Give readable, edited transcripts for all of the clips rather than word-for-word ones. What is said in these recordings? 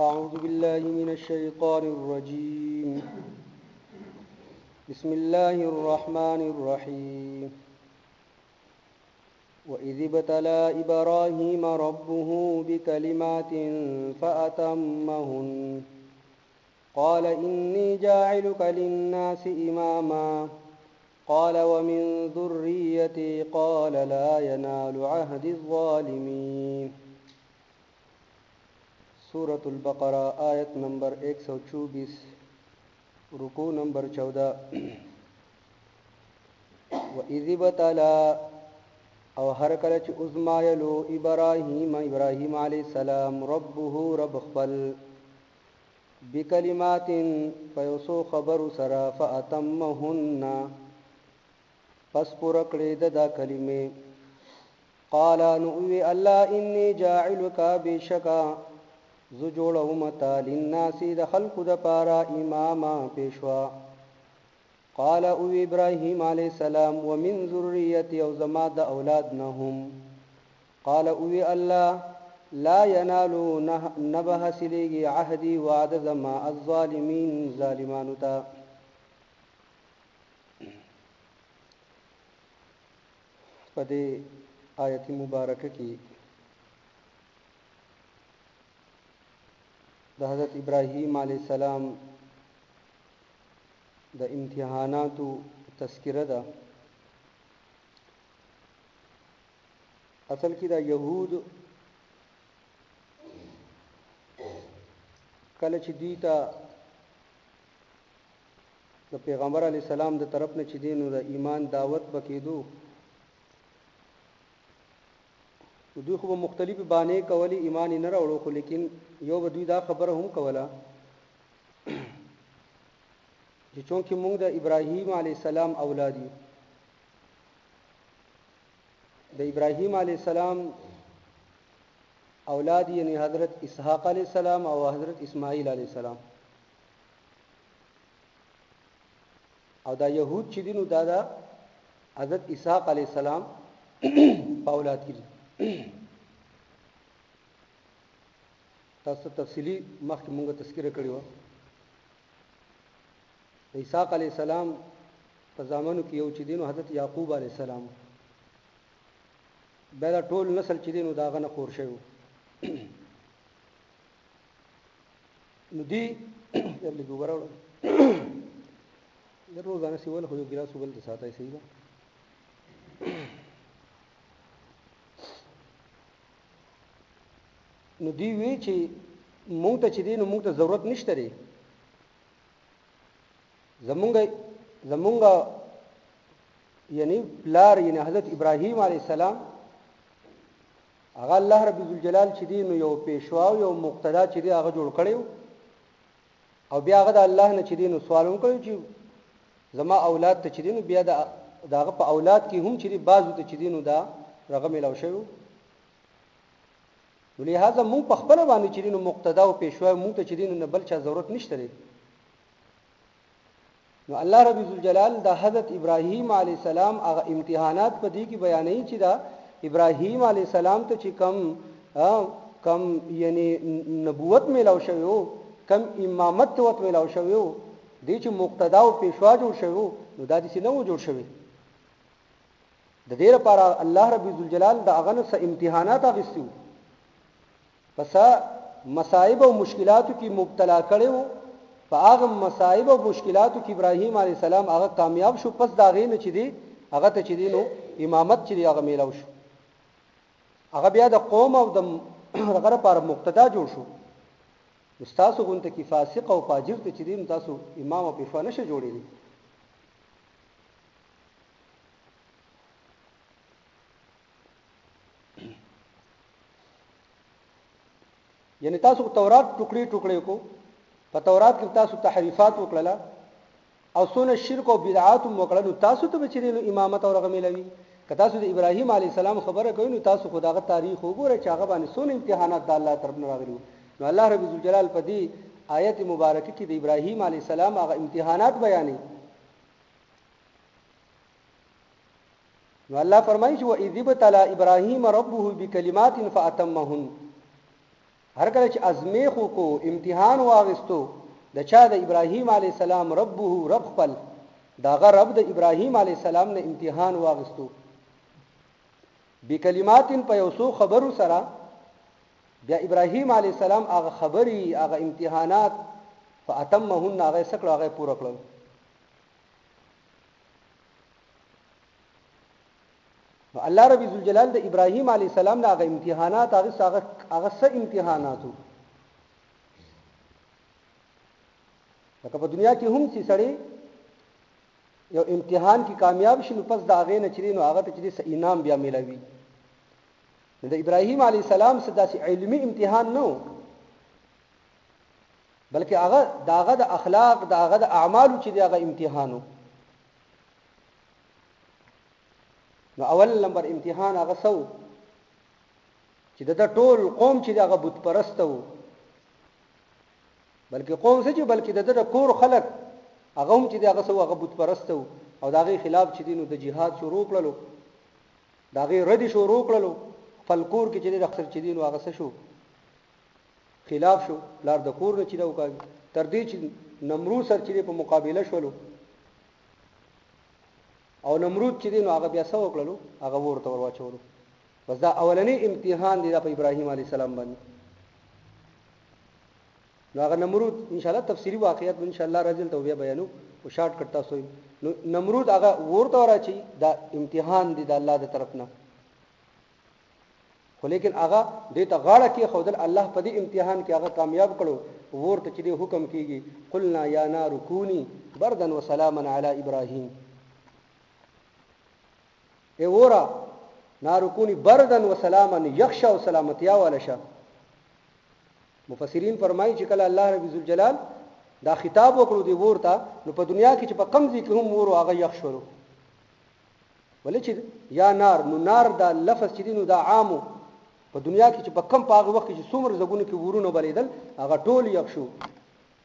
أعوذ بالله من الشيطان الرجيم بسم الله الرحمن الرحيم وإذ ابتلى إبراهيم ربه بكلمات فأتمهن قال إني جاعلك للناس إماما قال ومن ذريتي قال لا ينال عهد الظالمين سورة البقرہ آیت نمبر 124 رکوع نمبر 14 وَإِذِ ابْتَلَى او هر کله چې ازمایلو ابراهیم علیه السلام ربه رب خپل بکلمات فیسو خبر سرا فاتمهن پس پورا کړی دا کلمې قال نووي الله انی جاعلک بشکا زو جوړوم تا للناس د خلق د پارا اماما پیشوا قال او ابراهيم عليه السلام ومن ذريتي او زما د اولاد نه هم قال او الله لا ينال نبه سليغي عهدي وعد زما الظالمين ظالمانو تا پدې آیت مبارکه کې د حضرت ابراهیم علیه السلام د امتحاناتو تذکره ده. اصل کې دا يهود کله چې دوی ته د پیغمبر علیه السلام د طرف نه چې دینو د ایمان دعوت وکېدو دوی خو مختلفې بانې کولې ایمان نه راوړو خو لیکن یو به دوی دا خبره هم کوله چې چونکه موږ د ابراهیم علیه السلام اولاد یو د ابراهیم علیه السلام اولاد یعنی حضرت اسحاق علیه السلام او حضرت اسماعیل علیه السلام او دا يهود چې دینو دا حضرت اسحاق علیه السلام په اولاد کې تاسو تفصیلی مخکې موږ تذکرہ کړی و د اسحاق علیه السلام په زمانو کې یو چې دینو حضرت یعقوب علیه السلام بیا ټول نسل چې دینو داغه نه خور شوی نو دی یلې ګوراو د روزانه سیول خو یو ګلاس وبل د ساتای صحیح ده نو دی وی چې مونږ ته چې دینو مونږ ته ضرورت نشته لري زمونږ یعنی پلار یعنی حضرت ابراهیم علیه السلام هغه الله رب الجلال چې دینو یو پیشوا او یو مقتدا چې دی هغه جوړ کړیو او بیا هغه د الله نه چې دینو سوالونه کوي چې زما اولاد ته چې دینو بیا داغه په اولاد کې هم چې دی بازو ته چې دینو دا رقم ملاو شوی ولهذا مونږ په خپل باندې چې دینو مقتدا او پیشوا مونږ ته چې دینو نه بل چا ضرورت نشته لري نو الله رب الجلال د حضرت ابراهیم علیه السلام هغه امتحانات په دې کې بیانې چې دا ابراهیم علیه السلام ته چې کم یعنی نبوت ملاو شوی کم امامت وت ملاو شوی دې چې مقتدا او پیشوا جوړ شوی نو دا دې نه و جوړ شوی د دې لپاره الله رب الجلال د هغه نه امتحانات اغستو پس مصائب او مشکلاتو کې مبتلا کړو په هغه مصائب او مشکلاتو کې ابراهیم علیه السلام هغه کامیاب شو پس دا غي نه چې دی هغه ته چې دی نو امامت چې دی هغه میلاو شو هغه بیا د قوم او د هغه لپاره مقتدا جوړ شو استاد غونته کې فاسق او فاجر ته چې دی تاسو امام او پیشوا نشه جوړی دي یعنی تاسو تورات ټوکړي کو په تورات کې تاسو تحریفات وکړه او سونه شرک او بدعات وکړه تاسو ته بچی نو امامت او رغم ملوي که تاسو د ابراهیم علی السلام خبره کوئ نو تاسو خداغه تاریخ وګورئ چې هغه باندې سونه امتحانات د الله طرف نه راغلي نو الله رب الجلال په دې آیت مبارکه کې د ابراهیم علی السلام هغه امتحانات بیانې نو الله فرمایي چې واذ ابتلى ابراهيم ربه بكلمات فاتمهن هر کله چې ازمیخ کو امتحان واغستو د چا د ابراهیم علی السلام ربه رب خپل داغه رب د ابراهیم علی السلام نه امتحان واغستو بکلمات په یوسو خبرو سره بیا ابراهیم علی السلام هغه خبري هغه امتحانات فاتمهن هغه سکړه هغه پوره کړل نو الله رب ذوالجلال د ابراهیم علی السلام نه هغه امتحانات هغه څه امتحاناتو لکه په دنیا کې هم چې سړی یو امتحان کې کامیاب شي نو پس دا هغه نه چری نو هغه ته چې انعام بیا ملوي د ابراهیم علی السلام څخه علمي امتحان نو بلکې هغه داغه د اخلاق داغه د اعمالو چې دغه امتحانو نو اول نمبر امتحان هغه سو چې د ټول قوم چې دغه بت پرسته وو بلکې قوم څه چې بلکې د کور خلک هغه هم چې دغه سو هغه بت پرسته وو او دغه خلاف چې دینو د جهاد شروع کړلو دغه رد شروع کړلو فلکور کې چې د اکثر چې دینو هغه څه شو خلاف شو لار د کور نه چې دا وکړ تر دې چې نمرود سره چې په مقابله شولو او نمرود چې دینو هغه بیا څه وکړلو هغه ورته ورواچولو بس دا اولنی امتحان دی د ابراهیم علی السلام باندې نو هغه نمرود ان شاء الله تفصیلی واقعیت ان شاء الله راځل ته بیا بیانو او شارټ کټ تاسو نو نمرود هغه ورته ورچی دا امتحان دی د الله د طرف نه خو لیکن هغه دې ته غاړه کې خودل الله په دې امتحان کې هغه کامیاب کړو ورته چې دې حکم کیږي قلنا یا نار کونی بردا وسلاما علی ابراهیم ای ورا نار کونی بردا وسلاما یخشا وسلامتیا ولشه مفسرین فرمایي چې کله الله رب ذوالجلال دا خطاب وکړو دی ورته نو په دنیا کې چې په کمزې کې هم ورو هغه یخ شورو ولې چې یا نار نو نار دا لفظ چې دینو دا عامو په دنیا کې چې په کم په هغه وخت کې څومره زګونه کې ورونه بلیدل هغه ټول یخ شو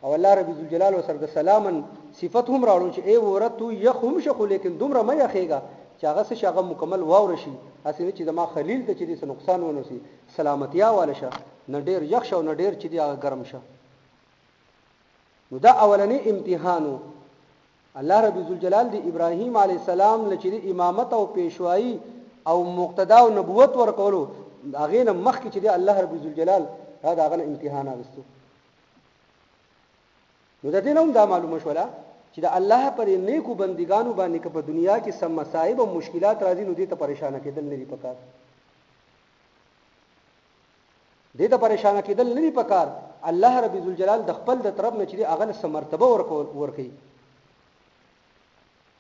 او الله رب ذوالجلال وسره د سلامن صفت هم راوړو چې ای ورته تو یخ هم شخو لیکن دومره مې یخېګا چې هغه څه هغه مکمل واور شي اسې چې د ما خلیل ته چې دې نقصان ونه شي سلامتیا والشه نه ډیر یخ شو نه ډیر چې دی هغه ګرم شه نو دا اولنی امتحانو الله رب ذوالجلال دی ابراهیم علی السلام لچې امامت او پیشوایی او مقتدا او نبوت ورکولو هغه نه مخکې چې دی الله رب ذوالجلال دا هغه امتحان اغستو نو د دې نوم دا معلومه شولا چې د الله پر نیکو بندګانو باندې که په دنیا کې سم مصائب او مشکلات راځي نو دې ته پریشان کېدل نه دي پکار دې ته پریشان کېدل نه دي پکار الله رب ذوالجلال د خپل د طرف نه چې هغه سم مرتبه ورکوي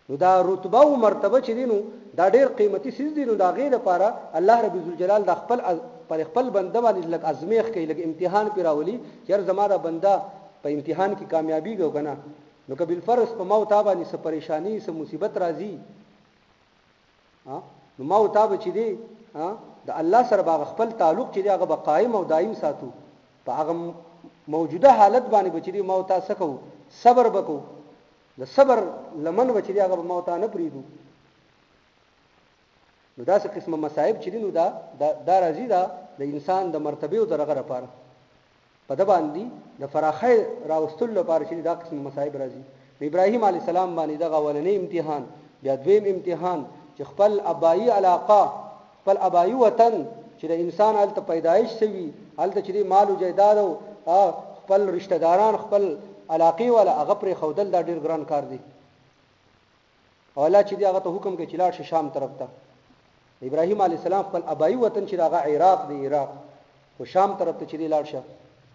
نو دا رتبه او مرتبه چې دینو دا ډېر قیمتي سیز دي نو دا غیر لپاره الله رب ذوالجلال د خپل بنده باندې لږ ازمیخ کوي لږ امتحان پیراولي چې زماره بنده په امتحان کې کامیابی وګڼه نو که بالفرض په موت باندې څه پریشانی څه مصیبت راځي نو موت چې دی د الله سره باغ خپل تعلق چې دی هغه قائم او دائم ساتو په هغه موجوده حالت باندې بچی موت سکو صبر وکړو د صبر لمن بچی هغه موت نه پریدو نو دا څه قسمه مصائب چې نو دا راځي دا د انسان د مرتبه او درغه لپاره په د باندې د فراخه راوستل لپاره چې دا قسم مصائب راځي ابراهیم علی السلام باندې دا اولنی امتحان بیا دویم امتحان چې خپل ابایی علاقه خپل ابایی وطن چې د انسان حالت پیدایش شوی حالت چې مال او جیداد او خپل رشتہ داران خپل علاقه ولا هغه پر خودل دا ډیر ګران کار دی او الله چې هغه ته حکم کوي چې لاړ شام طرف ته ابراهیم علی السلام خپل ابایی وطن چې هغه عراق دی عراق او شام طرف ته چې لاړ شه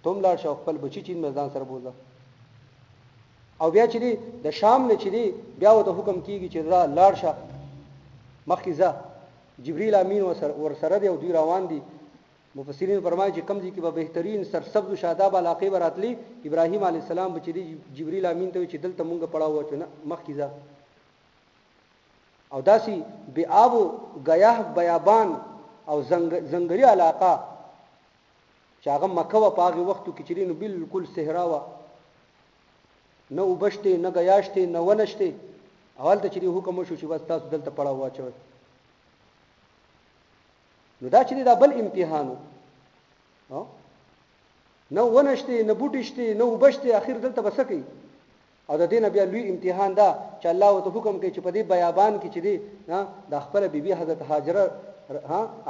تم لاړ شه خپل بچی چین میدان سره بوزه او بیا چې د شام نه چې بیا وته حکم کیږي چې لاړ شه مخکې ځه جبرئیل امین ور سره دی او دوی روان دي مفسرین فرمایي چې کمزې کې به بهترین سرسبز او شاداب علاقې وراتلی ابراهیم علی السلام بچی دی جبرئیل امین ته چې دلته مونږ پړاو وچو نه مخکې ځه او داسي بیاب غیاه بیابان او زنګری علاقه چې هغه مکه و په هغه وختو کې چې نو بالکل صحرا و نه وبشته نه غیاشته نه ونشته اول ته چې حکم شو چې بس تاسو دلته پړاو واچوي نو دا چې دا بل امتحانو نه ونشته نه بوټشته نه وبشته اخر دلته بسکی او د دین بیا لوی امتحان دا چې الله وت حکم کوي چې په دې بیابان کې چې دی د خپل بیبي حضرت هاجره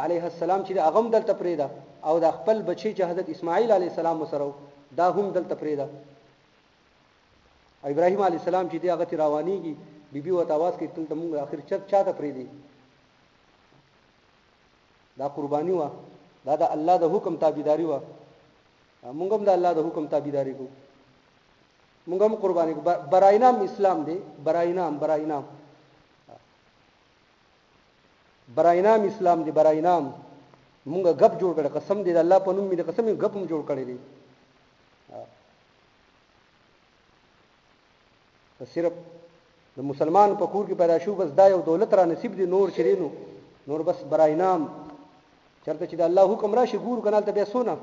علیه السلام چې هغه هم دلته پریدا او د خپل بچی چې حضرت اسماعیل علیه السلام سره دا هم دلته پریدا ابراهیم علیه السلام چې دی هغه تی روانيږي بیبي وت आवाज کوي تل موږ اخر چاته پریدي دا قرباني وا دا د الله د حکم تابعداري وا موږ هم د الله د حکم تابعداري کو موږ هم قرباني کو براینام اسلام دی براینام اسلام دی براینام موږ غب جوړ کړ قسم دی د الله په نوم می د قسم غب هم جوړ کړی دی صرف د مسلمان په کور کې پیدا شو بس دا یو دولت را نصیب دي نور شرینو نور بس براینام چرته چې د الله حکم راشي ګور کنال ته بیا سونه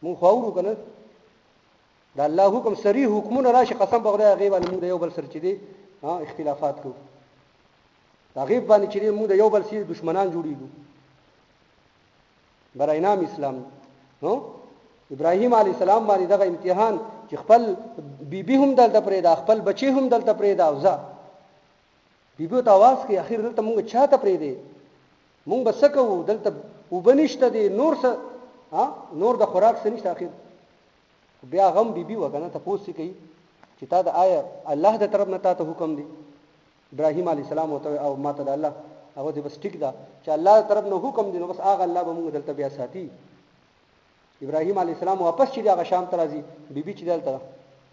مون خواورو کنه د الله حکم صریح حکمونه راشي قسم په خدای غیب باندې موږ یو بل سره چې دي اختلافات کو دا غیب باندې چې موږ د یو بل سره دشمنان جوړیږو براینام اسلام نو ابراهیم علی السلام باندې دغه امتحان چې خپل بیبي هم دلته پرېدا خپل بچي هم دلته پرېدا او ځا بیبي ته आवाज کوي اخر دلته موږ چاته پرېدې موږ بس کوو دلته وبنشته دي نور څه نور د خوراک څه نشته اخر بیا غم بیبي وکنه تاسو کوي چې تا د آیا الله د طرف نه تاسو حکم دی ابراهیم علی السلام او ماته د الله هغه دې بس ټیک دا چې الله طرف نه حکم دی نو بس هغه الله به موږ دلته بیا ساتي ابراهیم علی السلام واپس چې هغه شام ته راځي بیبي چې دلته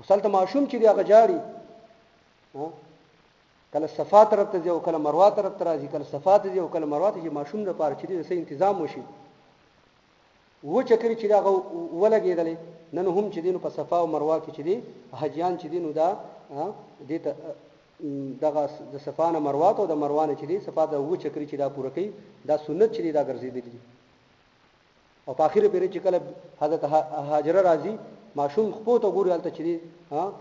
وسلته معشوم چې هغه جاری کله صفا طرف ته ځي او کله مروه طرف ته راځي کله صفا ته ځي او کله مروه ته ځي معشوم د پاره چې دې سه تنظیم وشي و چکرې چې هغه ولګېدلې نن هم چې دینو په صفا او مروه کې چې دي حجیان چې دینو دا دې ته دغه د صفا نه مروه ته او د مروه نه چې دي صفا د و چکرې چې دا پوره کوي دا سنت چې دا ګرځېدلې دي او په اخر پیری چې کله حضرت هاجره راځي معشوم خپو ته ګوري الته چې دي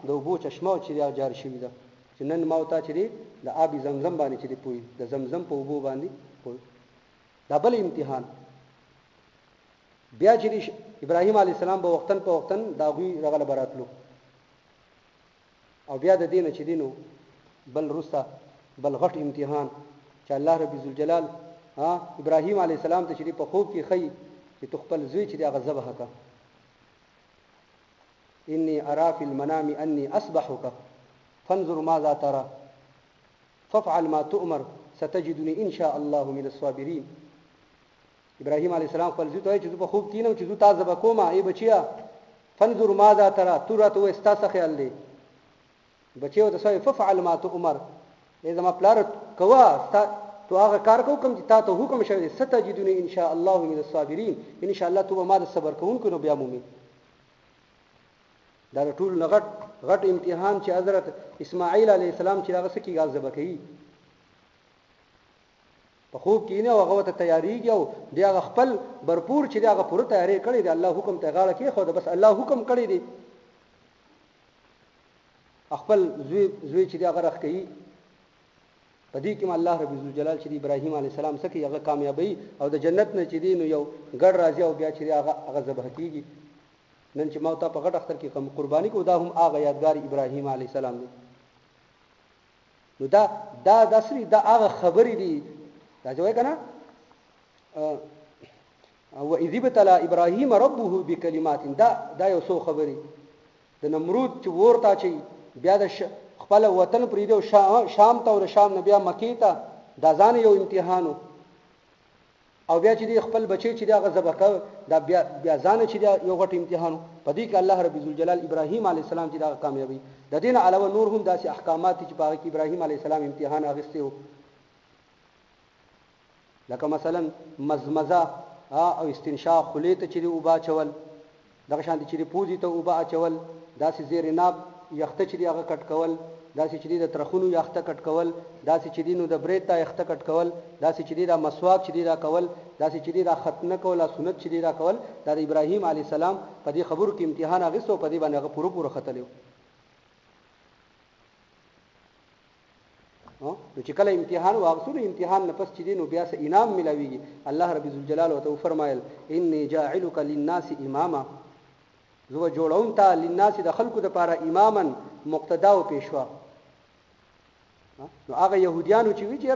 د وبو چشمه چې دا جاری شوی ده چې نن ماوتا چې دي د آب زمزم باندې چې دي پوي د زمزم په وبو باندې پوي دا بل امتحان بیا چې ابراهیم علی السلام په وختن دا غوي رغله براتلو او بیا د دینه چې دینو بل رستا بل غټ امتحان چې الله رب ذوالجلال ابراهیم علی السلام ته چې په خوب کې خي چې تخپل زوی چې دا ذبح کا انی ارى في المنام اني اصبحك فانظر ماذا ترى فافعل ما تؤمر ستجدني ان شاء الله من الصابرين ابراهیم علی السلام خپل زوی ته چې په خوب کینم چې زو تاسو به کومه ای بچیا فانظر ماذا ترى ترته واستاسه خیال دی بچیو ته سوی فافعل ما تؤمر اذا ما پلار کوا تو هغه کار کوم چې تاسو حکم شوی ستجدني ان شاء الله من الصابرين ان شاء الله تو ما د صبر کوونکو نو بیا مومي دا ټول غټ امتحان چې حضرت اسماعیل علیه السلام چې هغه سکی غاز ذبح کړي په خوب کې نه هغه ته تیاریږي او دی هغه خپل برپور چې هغه پوره تیاری کړی دی الله حکم ته غاړه کې خو بس الله حکم کړی دی خپل زوی چې هغه راخ کوي په دې کې الله رب ذوالجلال چې ابراهیم علیه السلام سکی هغه کامیابی او د جنت نه چې دی نو یو ګډ راځي او بیا چې هغه ذبح کیږي نن چې موتا په غټ اختر کې کوم قرباني کو دا هم هغه یادګار ابراهیم علیه السلام دی نو دا داسري دا هغه خبرې دي دا جوړه کنه او اذ ابتلى ابراهيم ربه بكلمات دا یو څو خبرې د نمرود چې ورته چې بیا د خپل وطن پریدو شام ته او شام نه بیا مکی ته دا ځان یو امتحانو او بیا چې خپل بچي چې دا غذب کا دا بیا ځان چې یو غټ امتحانو په دې کې الله رب ذوالجلال ابراهیم علی السلام چې دا کامیابی د دین علاوه نور هم داسې احکامات چې په کې ابراهیم علی السلام امتحان اغسته وو لکه مثلا مزمزه او استنشاق خلیته چې اوبا چول دغه شان چې پوزي ته اوبا چول داسې زیر ناب یخته چې هغه کټ کول داسې چې د ترخونو یخته کټ کول داسې چې نو د بریتا یخته کټ کول داسې چې د مسواک چې دا کول داسې چې دا ختنه کول سنت چې دا کول د ابراهیم علی السلام په دې خبرو کې امتحان اغستو په دې باندې هغه پوره ختلو نو چې کله امتحان واغسو امتحان نه پس چې نو بیا سه انعام ملاويږي الله رب ذوالجلال او تو فرمایل انی جاعلک للناس اماما زو جوړوم تا للناس د خلکو د پاره اماما مقتدا او پیشوا. نو هغه يهوديانو چې وی چې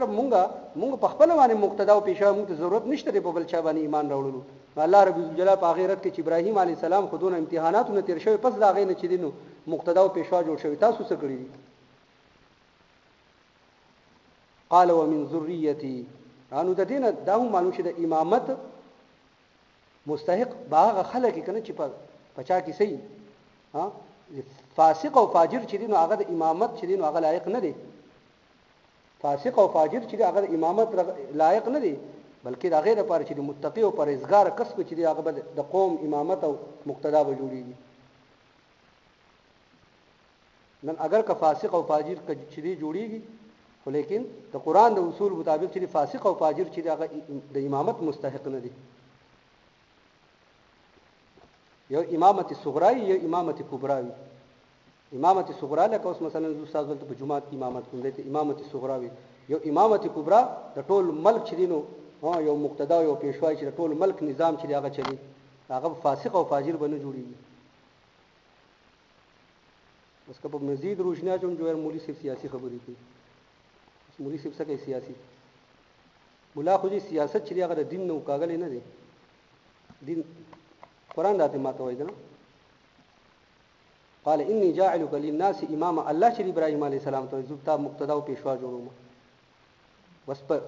مونږ په خپل باندې مقتدا او پیشوا مونږ ته ضرورت نشته په بل چا باندې ایمان راوړلو. الله رب الجلال په آخرت کې چې ابراهيم عليه السلام خودونه امتحاناتونه تیر شوی پس دا غي نه چې دینو مقتدا او پیشوا جوړ شوی تاسو څه کړی دي؟ قال ومن ذريتي انو د دینه دا هم معلوم شي د امامت مستحق باغ خلک کنه چې پچا کې صحیح ها فاسق او فاجر چې دینو هغه د امامت چې دینو هغه لایق نه دی. فاسق او فاجر چې هغه د امامت لایق نه دی بلکې د غیر لپاره چې د متقی او پرهیزګار کس په چې هغه د قوم امامت او مقتدا به جوړیږي. نن اگر که فاسق او فاجر چې دی جوړیږي خو لیکن د قران د اصول مطابق چې فاسق او فاجر چې هغه د امامت مستحق نه دي. یو امامت صغرا یو امامت کبرا وي. امامت صغرا لکه اوس مثلا استاد ولته په جمعات امامت کوم دی امامت صغرا وي. یو امامت کبرا د ټول ملک چې دینو یو مقتدا یو پیشوا چې د ټول ملک نظام چې هغه چلی هغه فاسق او فاجر بنه جوړیږي. اس کا په مزید روشنیا چون جو مولوی صرف سیاسی خبرې کوي. مولوی صرف څه کوي سیاسی مولا خو دې سیاست چې هغه د دین نو کاغل نه دی. دین قرآن داته ماته وایي نه قال اني جاعلك للناس اماما الله چې ابراهيم عليه السلام ته زبتا مقتدا او پیشوا جوړوم بس په